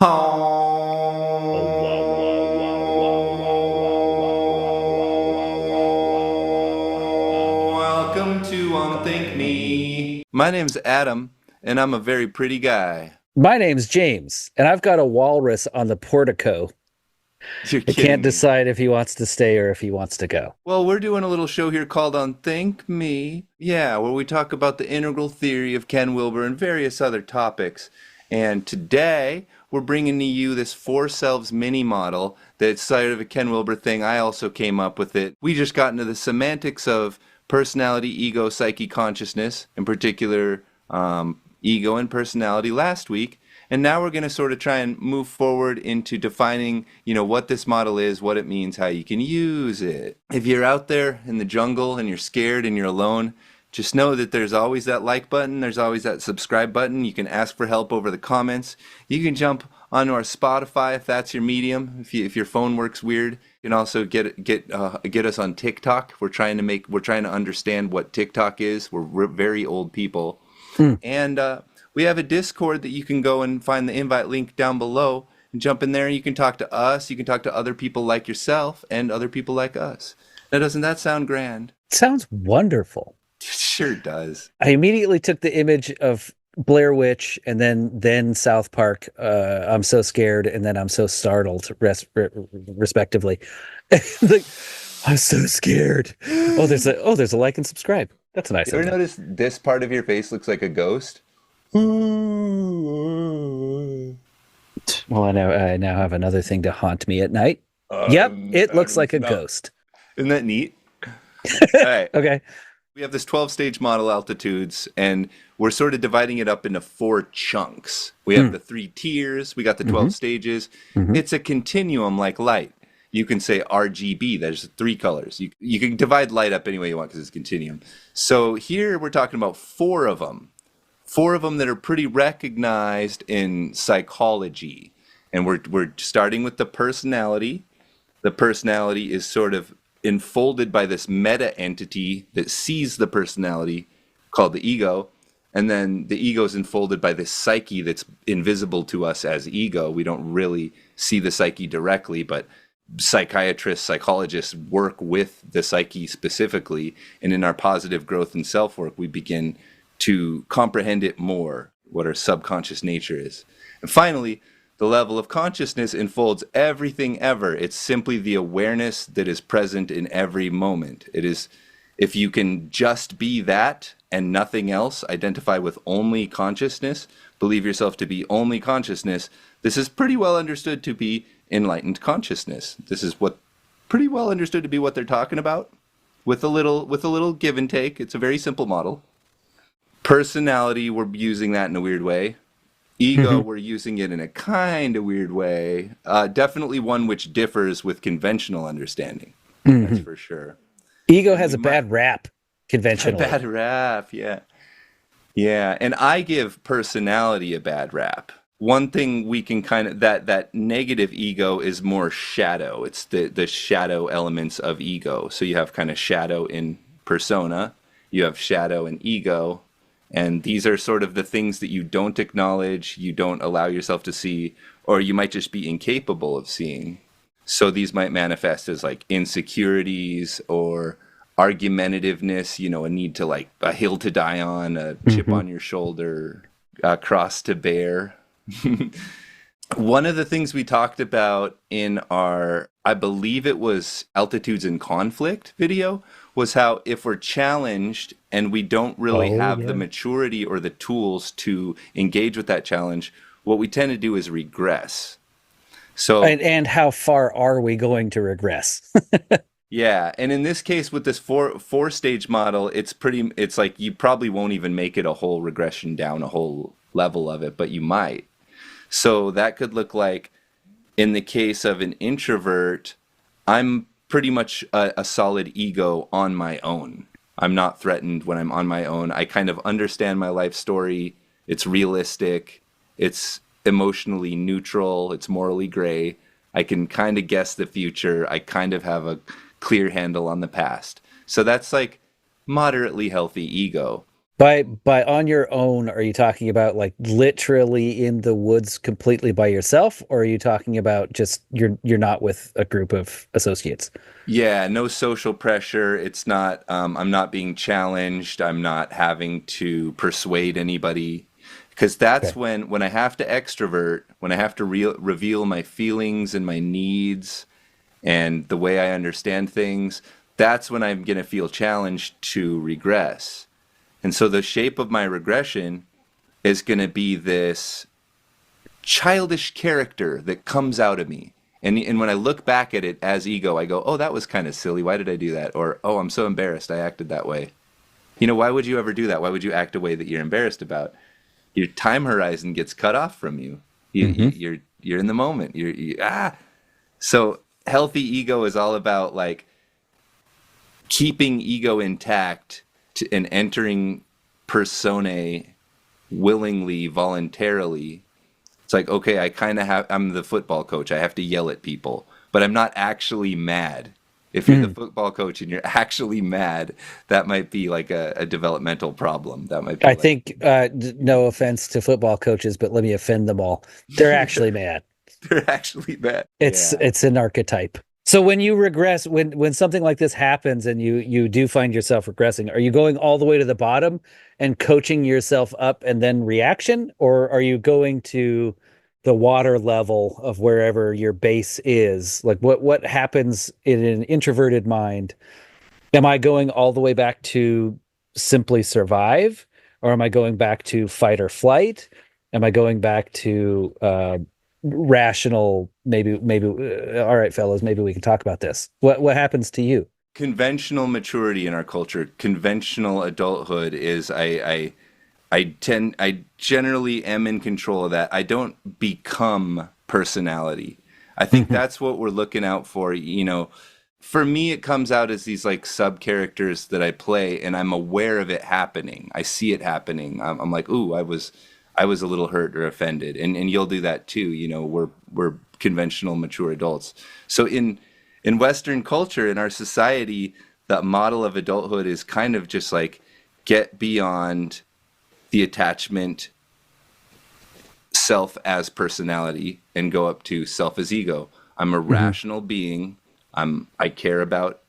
Oh, wow, wow, wow, wow, wow, wow, wow, wow, wow, wow, wow, wow, wow, wow, wow. Welcome to Unthink Me. My name's Adam, and I'm a very pretty guy. My name's James, and I've got a walrus on the portico. You're I can't kidding me. decide if he wants to stay or if he wants to go. Well, we're doing a little show here called Unthink Me. Yeah, where we talk about the integral theory of Ken Wilber and various other topics. And today, we're bringing to you this Four Selves mini model that's sort of a Ken Wilber thing. I also came up with it. We just got into the semantics of personality, ego, psyche, consciousness, in particular, ego and personality last week. And now we're going to sort of try and move forward into defining, what this model is, what it means, how you can use it. If you're out there in the jungle and you're scared and you're alone, just know that there's always that like button. There's always that subscribe button. You can ask for help over the comments. You can jump onto our Spotify if that's your medium. If your phone works weird, you can also get us on TikTok. We're trying to understand what TikTok is. We're very old people, and we have a Discord that you can go and find the invite link down below and jump in there. You can talk to us. You can talk to other people like yourself and other people like us. Now, doesn't that sound grand? Sounds wonderful. It sure does. I immediately took the image of Blair Witch and then South Park. I'm so scared and then I'm so startled, respectively. Like, I'm so scared. There's a like and subscribe. That's a nice You ever idea. notice this part of your face looks like a ghost? Well, I now have another thing to haunt me at night. Yep, it looks like a ghost. Isn't that neat? All right. Okay. We have this 12-stage model altitudes, and we're sort of dividing it up into four chunks. We have the three tiers. We got the 12 stages. It's a continuum like light. You can say RGB. There's three colors. You can divide light up any way you want because it's a continuum. So here we're talking about four of them. Four of them that are pretty recognized in psychology. And we're starting with the personality. The personality is sort of enfolded by this meta entity that sees the personality called the ego. And then the ego is enfolded by this psyche that's invisible to us as ego. We don't really see the psyche directly, but psychiatrists, psychologists work with the psyche specifically. And in our positive growth and self-work, we begin to comprehend it more, what our subconscious nature is. And finally, the level of consciousness enfolds everything ever. It's simply the awareness that is present in every moment. It is, if you can just be that and nothing else, identify with only consciousness, believe yourself to be only consciousness, this is pretty well understood to be enlightened consciousness. This is what pretty well understood to be what they're talking about, with a little give and take. It's a very simple model. Personality, we're using that in a weird way. Ego, we're using it in a kind of weird way. Definitely one which differs with conventional understanding. That's for sure. Ego And has we a might bad rap a conventionally. bad rap, yeah. Yeah, and I give personality a bad rap. One thing we can kind of that negative ego is more shadow. It's the shadow elements of ego. So you have kind of shadow in persona, you have shadow in ego, and these are sort of the things that you don't acknowledge, you don't allow yourself to see, or you might just be incapable of seeing. So these might manifest as like insecurities or argumentativeness, a need to like a hill to die on, a chip Mhm. on your shoulder, a cross to bear. One of the things we talked about in our, I believe it was Altitudes in Conflict video, was how if we're challenged and we don't really Oh, have the yeah. maturity or the tools to engage with that challenge, what we tend to do is regress. So And how far are we going to regress? yeah, and in this case with this four stage model, it's like you probably won't even make it a whole regression down a whole level of it, but you might. So that could look like, in the case of an introvert, I'm pretty much a solid ego on my own. I'm not threatened when I'm on my own. I kind of understand my life story. It's realistic. It's emotionally neutral. It's morally gray. I can kind of guess the future. I kind of have a clear handle on the past. So that's like moderately healthy ego. By on your own, are you talking about like literally in the woods completely by yourself, or are you talking about just you're not with a group of associates? Yeah, no social pressure. It's not, I'm not being challenged. I'm not having to persuade anybody. Because that's Okay. when I have to extrovert, when I have to reveal my feelings and my needs and the way I understand things, that's when I'm going to feel challenged to regress. And so the shape of my regression is going to be this childish character that comes out of me. And when I look back at it as ego, I go, oh, that was kind of silly. Why did I do that? Or, oh, I'm so embarrassed I acted that way. You know, why would you ever do that? Why would you act a way that you're embarrassed about? Your time horizon gets cut off from you. Hmm. You're in the moment. So healthy ego is all about like keeping ego intact and entering personae willingly, voluntarily. It's like, okay, I'm the football coach. I have to yell at people, but I'm not actually mad. If you're the football coach and you're actually mad, that might be like a developmental problem. That might be I like, think, no offense to football coaches, but let me offend them all. They're actually mad. they're actually mad. It's Yeah. it's an archetype. So when you regress, when something like this happens and you do find yourself regressing, are you going all the way to the bottom and coaching yourself up and then reaction, or are you going to the water level of wherever your base is? Like what happens in an introverted mind? Am I going all the way back to simply survive, or am I going back to fight or flight? Am I going back to rational? Maybe. All right, fellas, maybe we can talk about this. What happens to you? Conventional maturity in our culture, conventional adulthood is I generally am in control of that. I don't become personality. I think Mhm. that's what we're looking out for. You know, for me, it comes out as these like sub characters that I play, and I'm aware of it happening. I see it happening. I'm like, ooh, I was a little hurt or offended, and you'll do that too. You know, we're conventional mature adults. So in Western culture, in our society, that model of adulthood is kind of just like get beyond the attachment self as personality and go up to self as ego. I'm a Mhm. rational being. I care about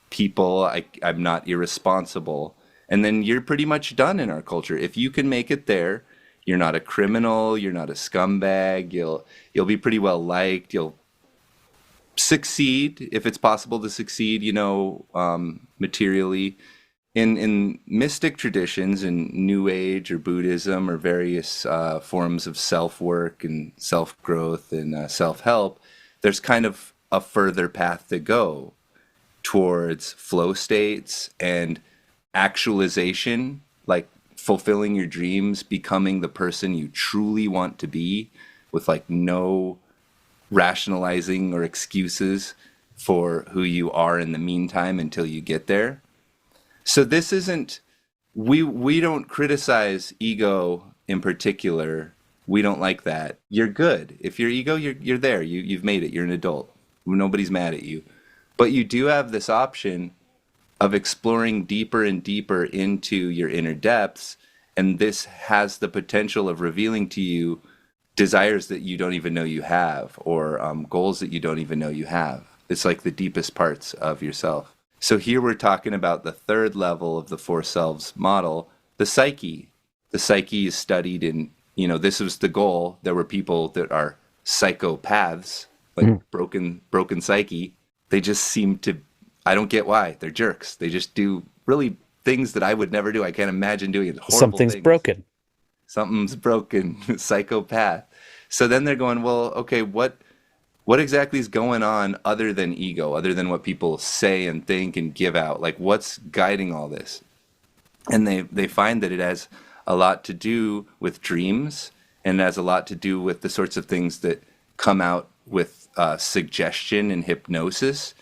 people. I'm not irresponsible. And then you're pretty much done in our culture. If you can make it there, you're not a criminal, you're not a scumbag, you'll be pretty well liked, you'll succeed if it's possible to succeed, you know, materially. In mystic traditions in New Age or Buddhism or various forms of self work and self growth and self help, there's kind of a further path to go towards flow states and actualization, like fulfilling your dreams, becoming the person you truly want to be with like no rationalizing or excuses for who you are in the meantime until you get there. So this isn't we don't criticize ego in particular. We don't like that. You're good. If you're ego, you're there. You've made it. You're an adult. Nobody's mad at you. But you do have this option of exploring deeper and deeper into your inner depths, and this has the potential of revealing to you desires that you don't even know you have, or goals that you don't even know you have. It's like the deepest parts of yourself. So here we're talking about the third level of the Four Selves model, the psyche. The psyche is studied in, you know, this was the goal. There were people that are psychopaths, like Mhm. broken psyche. They just seem to, I don't get why. They're jerks. They just do really things that I would never do. I can't imagine doing horrible Something's things. broken. Something's broken. Psychopath. So then they're going, well, okay, what exactly is going on other than ego, other than what people say and think and give out? Like what's guiding all this? And they find that it has a lot to do with dreams, and it has a lot to do with the sorts of things that come out with suggestion and hypnosis.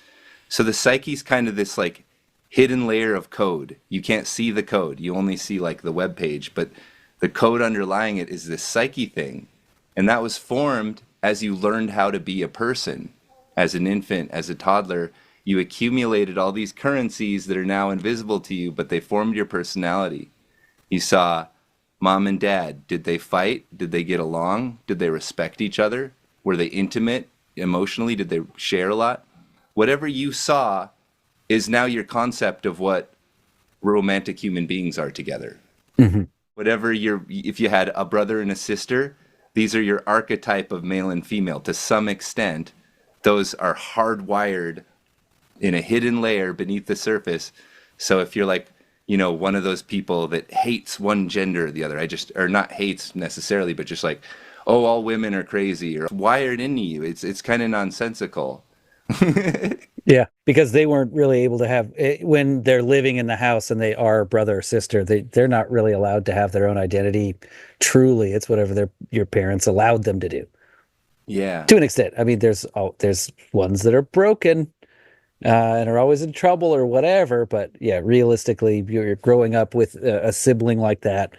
So the psyche's kind of this like hidden layer of code. You can't see the code. You only see like the web page, but the code underlying it is this psyche thing. And that was formed as you learned how to be a person. As an infant, as a toddler, you accumulated all these currencies that are now invisible to you, but they formed your personality. You saw mom and dad. Did they fight? Did they get along? Did they respect each other? Were they intimate emotionally? Did they share a lot? Whatever you saw is now your concept of what romantic human beings are together. Hmm. Whatever if you had a brother and a sister, these are your archetype of male and female. To some extent, those are hardwired in a hidden layer beneath the surface. So if you're like, one of those people that hates one gender or the other, or not hates necessarily, but just like, oh, all women are crazy, or wired into you. It's kind of nonsensical. Yeah, because they weren't really able to have when they're living in the house and they are brother or sister, they're not really allowed to have their own identity. Truly, it's whatever your parents allowed them to do. Yeah. To an extent. I mean, there's ones that are broken and are always in trouble or whatever. But yeah, realistically, you're growing up with a sibling like that.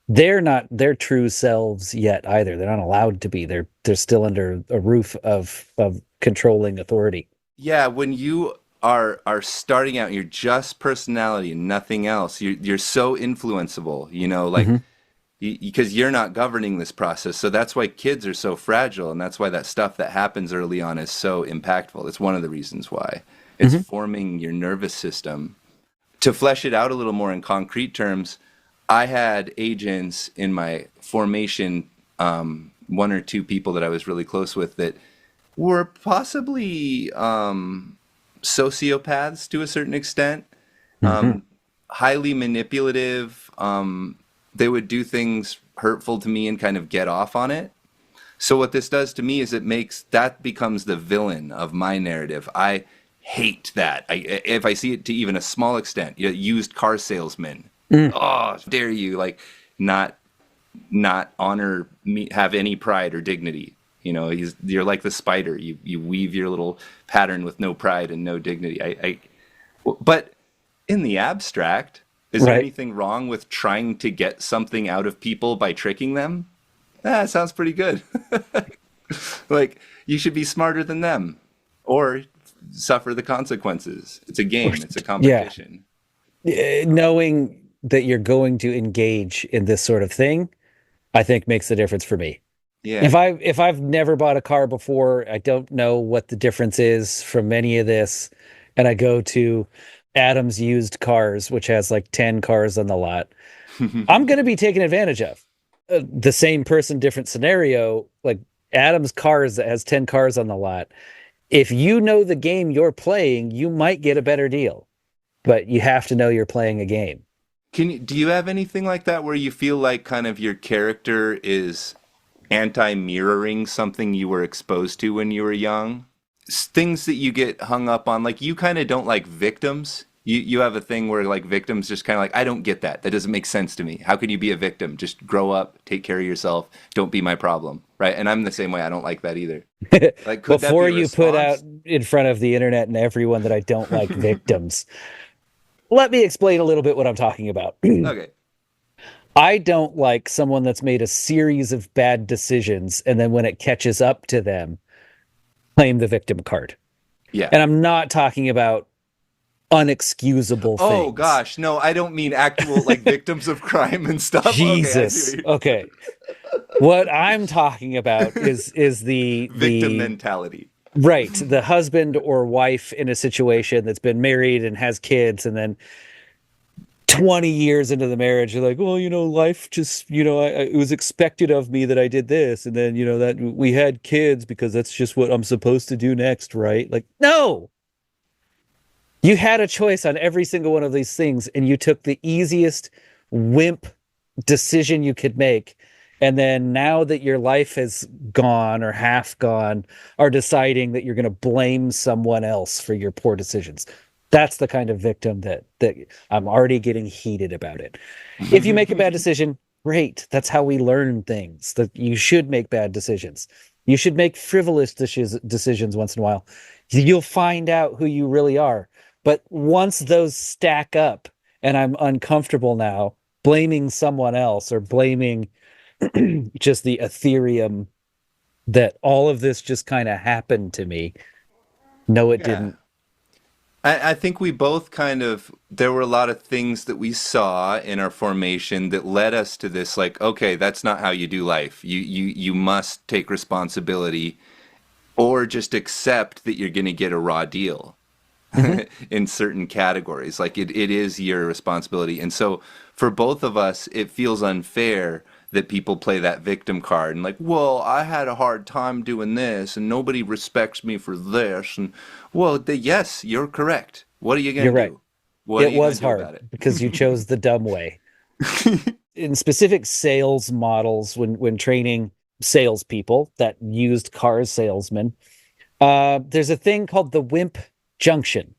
They're not their true selves yet either. They're not allowed to be. They're still under a roof of controlling authority. Yeah, when you are starting out, you're just personality and nothing else. You're so influenceable, like Hmm. because you're not governing this process. So that's why kids are so fragile, and that's why that stuff that happens early on is so impactful. It's one of the reasons why. It's Hmm. forming your nervous system. To flesh it out a little more in concrete terms, I had agents in my formation, one or two people that I was really close with that were possibly sociopaths to a certain extent, Hmm. highly manipulative. They would do things hurtful to me and kind of get off on it. So what this does to me is that becomes the villain of my narrative. I hate that. If I see it to even a small extent, used car salesman. Mm. Oh, dare you not not honor me, have any pride or dignity. You're like the spider. You weave your little pattern with no pride and no dignity. But in the abstract, is there Right. anything wrong with trying to get something out of people by tricking them? That sounds pretty good. Like, you should be smarter than them or suffer the consequences. It's a game, it's a Yeah. competition. Knowing that you're going to engage in this sort of thing, I think makes the difference for me. Yeah. If I've never bought a car before, I don't know what the difference is from any of this, and I go to Adam's used cars, which has like 10 cars on the lot, I'm going to be taken advantage of. The same person, different scenario, like Adam's cars that has 10 cars on the lot. If you know the game you're playing, you might get a better deal, but you have to know you're playing a game. Do you have anything like that where you feel like kind of your character is anti-mirroring something you were exposed to when you were young? Things that you get hung up on, like you kind of don't like victims. You have a thing where like victims just kind of like, I don't get that. That doesn't make sense to me. How can you be a victim? Just grow up, take care of yourself. Don't be my problem, right? And I'm the same way. I don't like that either. Like, could that be Before a you put out response? in front of the internet and everyone that I don't like victims, let me explain a little bit what I'm talking about. Okay. I don't like someone that's made a series of bad decisions and then when it catches up to them, claim the victim card. Yeah. And I'm not talking about unexcusable Oh things. gosh, no, I don't mean actual like victims of crime and stuff. Okay, I see Jesus. what you Okay. What I'm talking about is victim the mentality. right, the husband or wife in a situation that's been married and has kids and then 20 years into the marriage you're like, well, life just, it was expected of me that I did this and then, that we had kids because that's just what I'm supposed to do next, right? Like, no. You had a choice on every single one of these things, and you took the easiest wimp decision you could make. And then now that your life has gone or half gone, are deciding that you're going to blame someone else for your poor decisions. That's the kind of victim that I'm already getting heated about it. If you make a bad decision, great. That's how we learn things. That you should make bad decisions. You should make frivolous decisions once in a while. You'll find out who you really are. But once those stack up and I'm uncomfortable now blaming someone else or blaming just the Ethereum that all of this just kind of happened to me. No, it Yeah. didn't. I think we both kind of, there were a lot of things that we saw in our formation that led us to this, like, okay, that's not how you do life. You must take responsibility or just accept that you're going to get a raw deal Hmm. in certain categories. Like it is your responsibility. And so for both of us, it feels unfair that people play that victim card and like, well, I had a hard time doing this and nobody respects me for this. And well, yes, you're correct. What are you You're going to right. do? What are It you going was to do hard about it? because you chose the dumb way. In specific sales models, when training salespeople that used car salesmen, there's a thing called the wimp junction.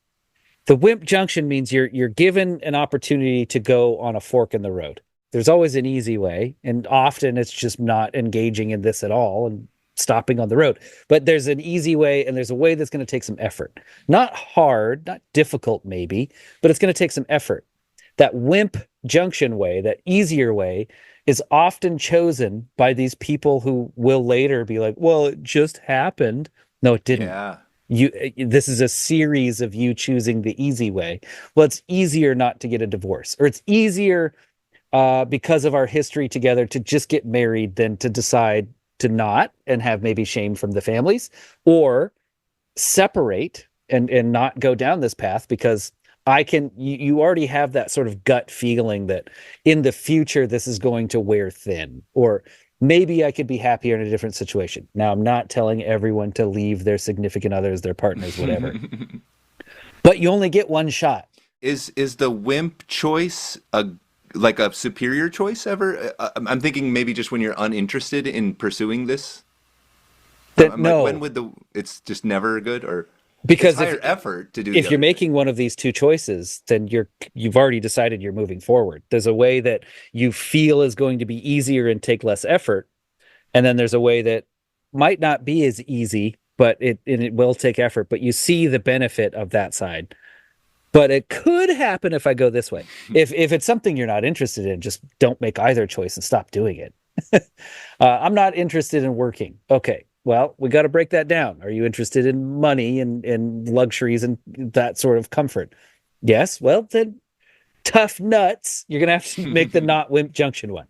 The wimp junction means you're given an opportunity to go on a fork in the road. There's always an easy way, and often it's just not engaging in this at all and stopping on the road. But there's an easy way, and there's a way that's going to take some effort. Not hard, not difficult, maybe, but it's going to take some effort. That wimp junction way, that easier way, is often chosen by these people who will later be like, well, it just happened. No, it didn't. Yeah. This is a series of you choosing the easy way. Well, it's easier not to get a divorce, or it's easier because of our history together to just get married than to decide to not and have maybe shame from the families, or separate and not go down this path because you already have that sort of gut feeling that in the future this is going to wear thin, or maybe I could be happier in a different situation. Now, I'm not telling everyone to leave their significant others, their partners, whatever, but you only get one shot. Is the wimp choice a like a superior choice ever? I'm thinking maybe just when you're uninterested in pursuing this. That I'm like, when no, would it's just never good, or it's because higher effort to do the if you're other thing? making one of these two choices, then you've already decided you're moving forward. There's a way that you feel is going to be easier and take less effort, and then there's a way that might not be as easy, but it will take effort, but you see the benefit of that side. But it could happen if I go this way. If it's something you're not interested in, just don't make either choice and stop doing it. I'm not interested in working. Okay, well, we got to break that down. Are you interested in money and luxuries and that sort of comfort? Yes. Well, then tough nuts. You're gonna have to make the not wimp junction one.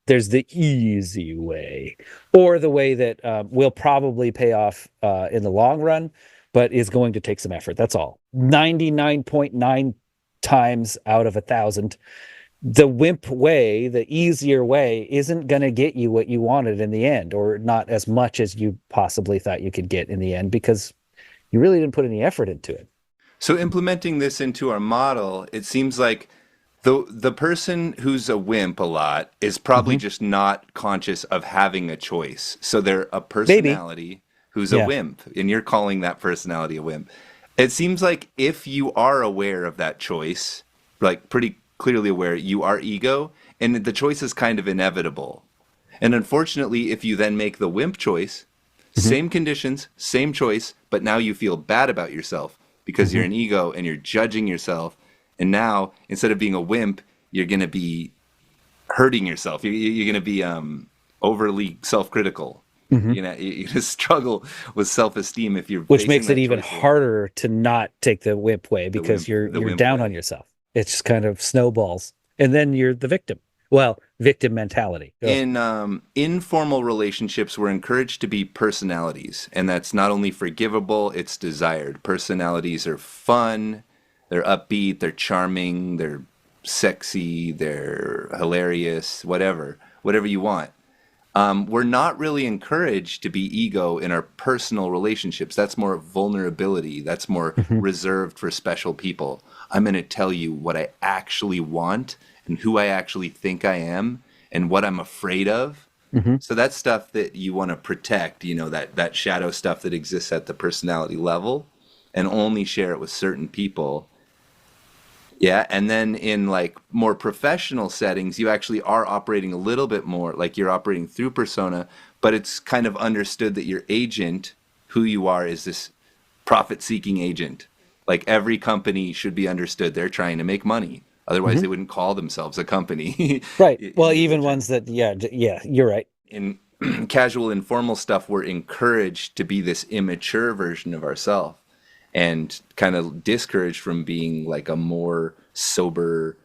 There's the easy way, or the way that will probably pay off in the long run, but is going to take some effort. That's all. 99.9 times out of 1,000, the wimp way, the easier way, isn't going to get you what you wanted in the end, or not as much as you possibly thought you could get in the end, because you really didn't put any effort into it. So implementing this into our model, it seems like the person who's a wimp a lot is probably Mhm. just not conscious of having a choice. So they're a Maybe. personality who's a Yeah. wimp, and you're calling that personality a wimp. It seems like if you are aware of that choice, like pretty clearly aware, you are ego, and the choice is kind of inevitable. And unfortunately, if you then make the wimp choice, Mhm. same conditions, same choice, but now you feel bad about yourself because you're Mhm. an ego and you're judging yourself. And now, instead of being a wimp, you're going to be hurting yourself. You're going to be overly self-critical. Mhm. You're going to struggle with self-esteem if you're Which facing makes it that even choice alone. harder to not take the wimp way because you're The you're wimp down on way. yourself. It's just kind of snowballs, and then you're the victim. Well, victim mentality. Ugh. In informal relationships, we're encouraged to be personalities, and that's not only forgivable, it's desired. Personalities are fun, they're upbeat, they're charming, they're sexy, they're hilarious, whatever you want. We're not really encouraged to be ego in our personal relationships. That's more vulnerability. That's more Mhm. reserved for special people. I'm going to tell you what I actually want and who I actually think I am and what I'm afraid of. Mhm. So that's stuff that you want to protect, that shadow stuff that exists at the personality level, and only share it with certain people. Yeah, and then in like more professional settings, you actually are operating a little bit more like you're operating through persona, but it's kind of understood that your agent, who you are, is this profit-seeking agent. Like every company should be understood they're trying to make money. Otherwise, Mhm. they wouldn't call themselves a company. Right. Well, They're even trying ones that, yeah, yeah, you're right. in casual informal stuff, we're encouraged to be this immature version of ourselves. and kind of discouraged from being like a more sober,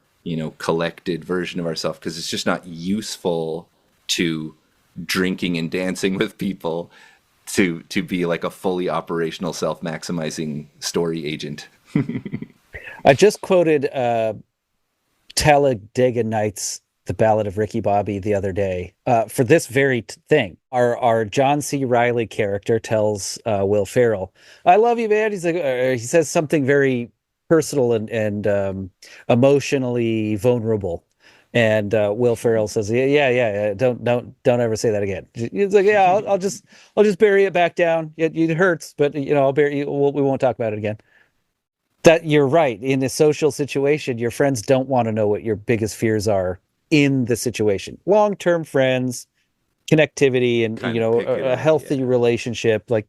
collected version of ourselves, because it's just not useful to drinking and dancing with people to be like a fully operational self-maximizing story agent. I just quoted Talladega Nights, The Ballad of Ricky Bobby, the other day for this very thing. Our John C. Reilly character tells Will Ferrell, "I love you, man." He's like, he says something very personal and emotionally vulnerable, and Will Ferrell says, "Yeah, don't ever say that again." He's like, "Yeah, I'll just bury it back down. It hurts, but I'll bury you. We won't talk about it again." That you're right. In a social situation, your friends don't want to know what your biggest fears are in the situation. Long-term friends, connectivity, and Kind of pick it a out, healthy yeah. relationship. Like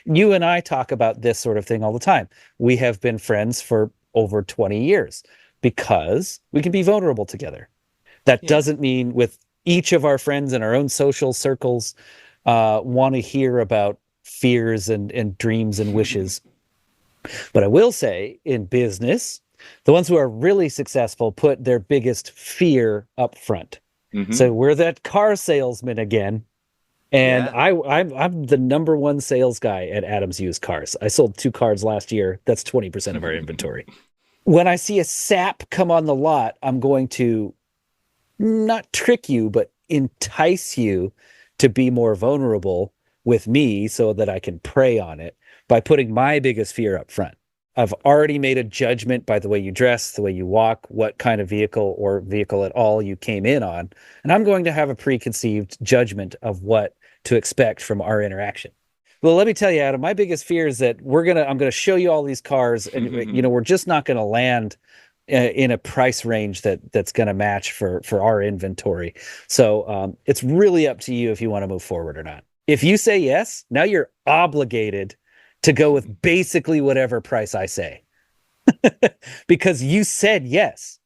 you and I talk about this sort of thing all the time. We have been friends for over 20 years because we can be vulnerable together. That Yeah. doesn't mean with each of our friends in our own social circles want to hear about fears and dreams and wishes. But I will say in business, the ones who are really successful put their biggest fear up front. Hmm. So we're that car salesman again. And Yeah. I'm the number one sales guy at Adams Used Cars. I sold 2 cars last year. That's 20% of our inventory. When I see a sap come on the lot, I'm going to not trick you, but entice you to be more vulnerable with me so that I can prey on it by putting my biggest fear up front. I've already made a judgment by the way you dress, the way you walk, what kind of vehicle or vehicle at all you came in on. And I'm going to have a preconceived judgment of what to expect from our interaction. Well, let me tell you, Adam, my biggest fear is that I'm going to show you all these cars and, we're just not going to land in a price range that's going to match for our inventory. So it's really up to you if you want to move forward or not. If you say yes, now you're obligated to go with basically whatever price I say because you said yes.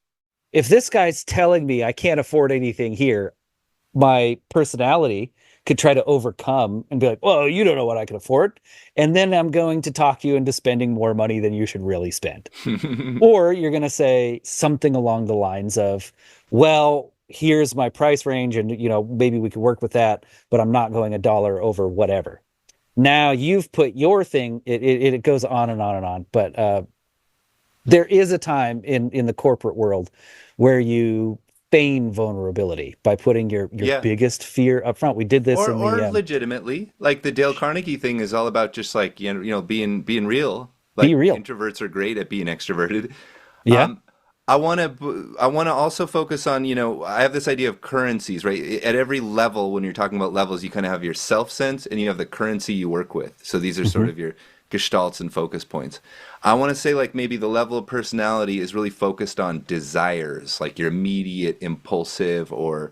If this guy's telling me I can't afford anything here, my personality could try to overcome and be like, well, you don't know what I can afford. And then I'm going to talk you into spending more money than you should really spend. Or you're going to say something along the lines of, well, here's my price range and, maybe we could work with that, but I'm not going a dollar over whatever. Now you've put your thing, it goes on and on and on. But there is a time in the corporate world where you feign vulnerability by putting your Yeah. biggest fear up front. We did this in Or the legitimately, like the Dale Carnegie thing is all about just like being real. Be Like Real. introverts are great at being extroverted. Yeah. Um, I want to also focus on, I have this idea of currencies, right? At every level, when you're talking about levels, you kind of have your self sense and you have the currency you work with. So these are sort Hmm. of your gestalts and focus points. I want to say like maybe the level of personality is really focused on desires, like your immediate impulsive or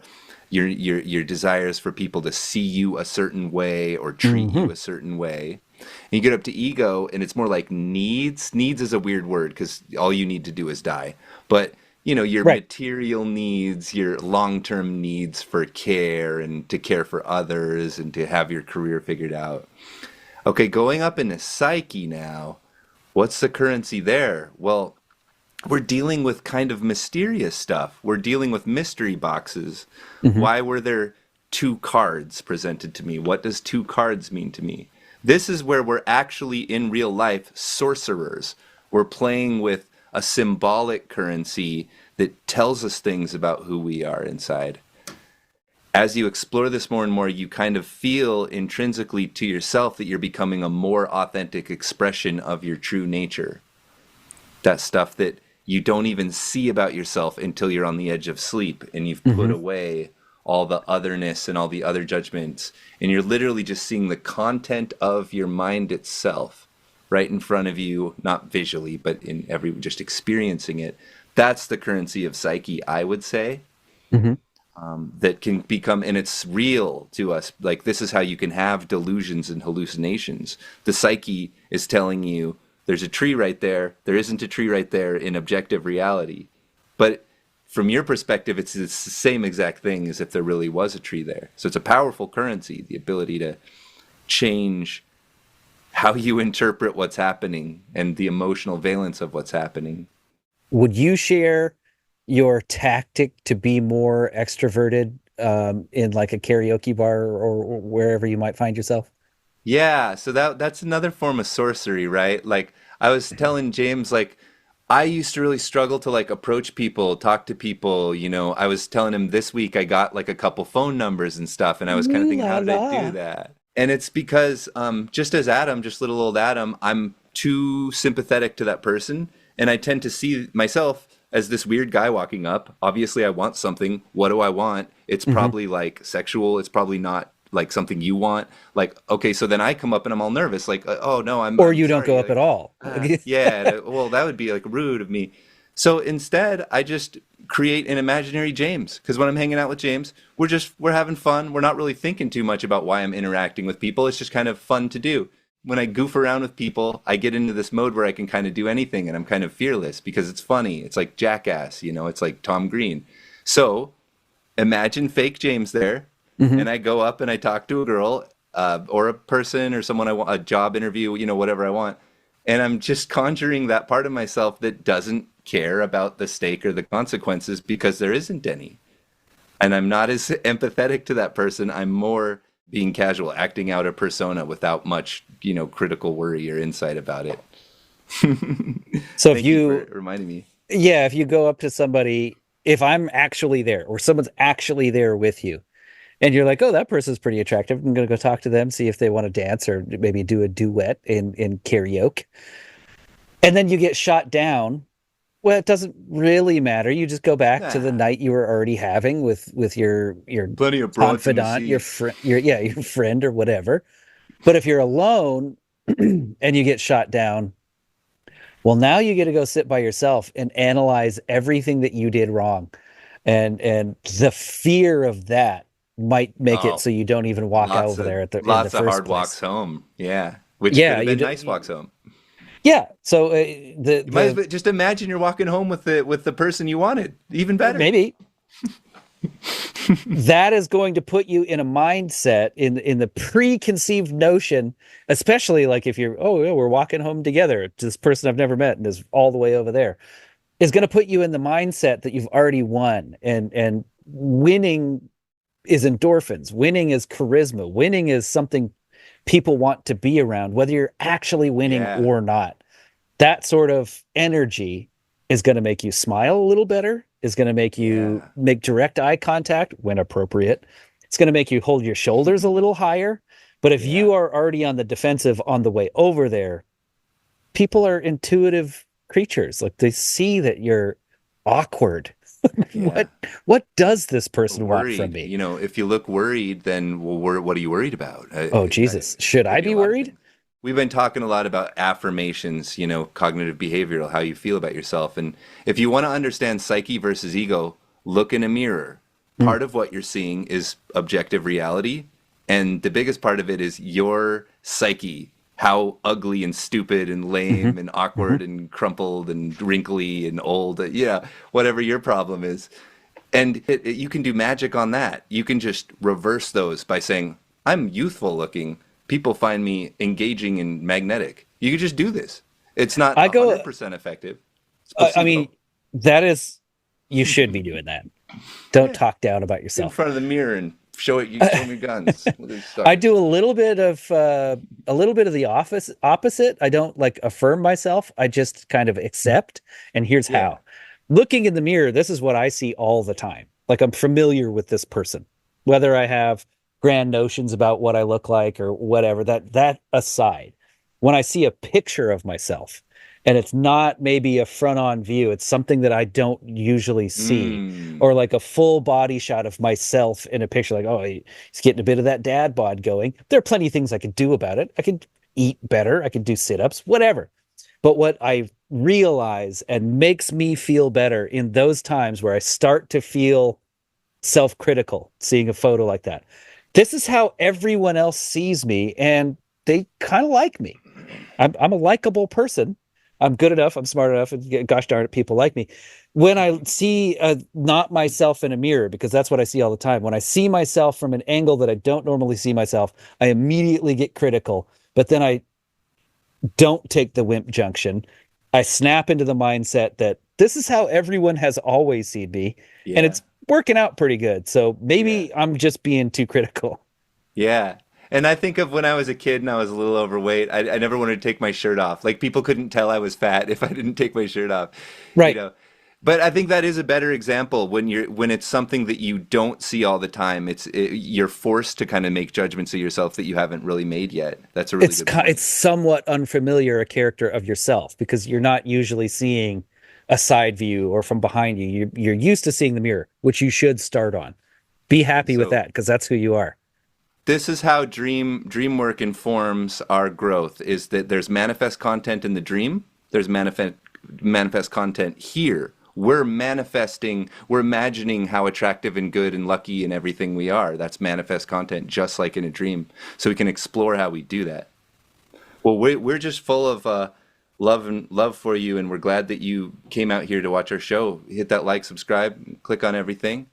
your desires for people to see you a certain way or treat you Hmm. a certain way. And you get up to ego, and it's more like needs. Needs is a weird word because all you need to do is die. But your Right. material needs, your long-term needs for care and to care for others and to have your career figured out. Okay, going up into psyche now. What's the currency there? Well, we're dealing with kind of mysterious stuff. We're dealing with mystery boxes. Hmm. Why were there 2 cards presented to me? What does 2 cards mean to me? This is where we're actually in real life sorcerers. We're playing with a symbolic currency that tells us things about who we are inside. As you explore this more and more, you kind of feel intrinsically to yourself that you're becoming a more authentic expression of your true nature. That stuff that you don't even see about yourself until you're on the edge of sleep and you've put Hmm. away all the otherness and all the other judgments, and you're literally just seeing the content of your mind itself right in front of you, not visually but in every just experiencing it. That's the currency of psyche, I would say, Hmm. that can become, and it's real to us. Like this is how you can have delusions and hallucinations. The psyche is telling you there's a tree right there, there isn't a tree right there in objective reality, but from your perspective it's the same exact thing as if there really was a tree there. So it's a powerful currency, the ability to change how you interpret what's happening and the emotional valence of what's happening. Would you share your tactic to be more extroverted in like a karaoke bar or wherever you might find yourself? Yeah, so that's another form of sorcery, right? Like I was telling James, like I used to really struggle to like approach people, talk to people, you know. I was telling him this week I got like a couple phone numbers and stuff, and I was kind of Ooh thinking, la how did I do la. that? And it's because just as Adam, just little old Adam, I'm too sympathetic to that person, and I tend to see myself as this weird guy walking up. Obviously, I want something. What do I want? It's Hmm. probably like sexual. It's probably not like something you want. Like, okay, so then I come up and I'm all nervous, like, oh no, I'm Or I'm you don't go sorry. up at Like, all. yeah, well, that would be like rude of me. So instead, I just create an imaginary James. Because when I'm hanging out with James, we're having fun. We're not really thinking too much about why I'm interacting with people. It's just kind of fun to do. When I goof around with people, I get into this mode where I can kind of do anything and I'm kind of fearless because it's funny. It's like Jackass, you know, it's like Tom Green. So imagine fake James there, Hmm. and I go up and I talk to a girl or a person or someone I want, a job interview, you know, whatever I want. And I'm just conjuring that part of myself that doesn't care about the stake or the consequences because there isn't any. And I'm not as empathetic to that person. I'm more being casual, acting out a persona without much, you know, critical worry or insight about it. So if Thank you for you, reminding me. yeah, if you go up to somebody, if I'm actually there or someone's actually there with you, and you're like, oh, that person's pretty attractive, I'm going to go talk to them, see if they want to dance or maybe do a duet in karaoke. And then you get shot down. Well, it doesn't really matter. You just go back to the Nah, night you were already having with your plenty of broads in the confidant, your sea. friend, your yeah, your friend or whatever. But if you're alone and you get shot down, well, now you get to go sit by yourself and analyze everything that you did wrong. And the fear of that might make it Oh, so you don't even walk over there at the in the lots of first hard place. walks home. Yeah, which could Yeah, have been nice walks home. yeah. So You might as well just imagine you're walking home with the person you wanted. Even better. maybe that is going to put you in a mindset in the preconceived notion, especially like if you're, oh yeah, we're walking home together, this person I've never met and is all the way over there, is going to put you in the mindset that you've already won. And winning is endorphins, winning is charisma, winning is something people want to be around, whether you're actually winning Yeah, or not. That sort of energy is going to make you smile a little better, is going to make you yeah, make direct eye contact when appropriate. It's going to make you hold your shoulders a little higher. But if yeah, you are already on the defensive on the way over there, people are intuitive creatures. Like they see that you're awkward. yeah. What does this person want from Worried. me? You know, if you look worried, then well, what are you worried about? Oh Jesus, should I Could be be a lot of worried? things. We've been talking a lot about affirmations, you know, cognitive behavioral, how you feel about yourself. And if you want to understand psyche versus ego, look in a mirror. Mm. Part of what you're seeing is objective reality. And the biggest part of it is your psyche, how ugly and stupid and Hmm. lame and Hmm. awkward and crumpled and wrinkly and old, yeah, whatever your problem is. And you can do magic on that. You can just reverse those by saying, I'm youthful looking. People find me engaging and magnetic. You can just do this. It's not I go. 100% effective. It's I mean, placebo. that is. You should be doing that. Don't Yeah. talk down about Get in yourself. front of the mirror and show it. You show me your guns. Look at these I stars. do a little bit of the office opposite. I don't like affirm myself. I just kind of accept. And here's Yeah. how. Looking in the mirror, this is what I see all the time. Like I'm familiar with this person, whether I have grand notions about what I look like or whatever. That aside, when I see a picture of myself, and it's not maybe a front-on view, it's something that I don't usually see, or Mm. like a full body shot of myself in a picture, like, oh, he's getting a bit of that dad bod going. There are plenty of things I could do about it. I could eat better. I could do sit-ups, whatever. But what I realize and makes me feel better in those times where I start to feel self-critical, seeing a photo like that. This is how everyone else sees me, and they kind of like me. I'm a likable person. I'm good enough. I'm smart enough. And gosh darn it, people like me. When I see not myself in a mirror, because that's what I see all the time. When I see myself from an angle that I don't normally see myself, I immediately get critical. But then I don't take the wimp junction. I snap into the mindset that this is how everyone has always seen me, and Yeah. it's working out pretty good. So Yeah. maybe I'm just being too critical. Yeah. And I think of when I was a kid and I was a little overweight, I never wanted to take my shirt off. Like people couldn't tell I was fat if I didn't take my shirt off, you Right. know. But I think that is a better example when it's something that you don't see all the time. You're forced to kind of make judgments of yourself that you haven't really made yet. That's a really good It's point. somewhat unfamiliar a character of yourself because you're not usually seeing a side view or from behind you. You're used to seeing the mirror, which you should start on. Be happy with So that because that's who you are. this is how dream work informs our growth is that there's manifest content in the dream, there's manifest content here. We're imagining how attractive and good and lucky and everything we are. That's manifest content just like in a dream. So we can explore how we do that. Well, we're just full of love for you, and we're glad that you came out here to watch our show. Hit that like, subscribe, click on everything.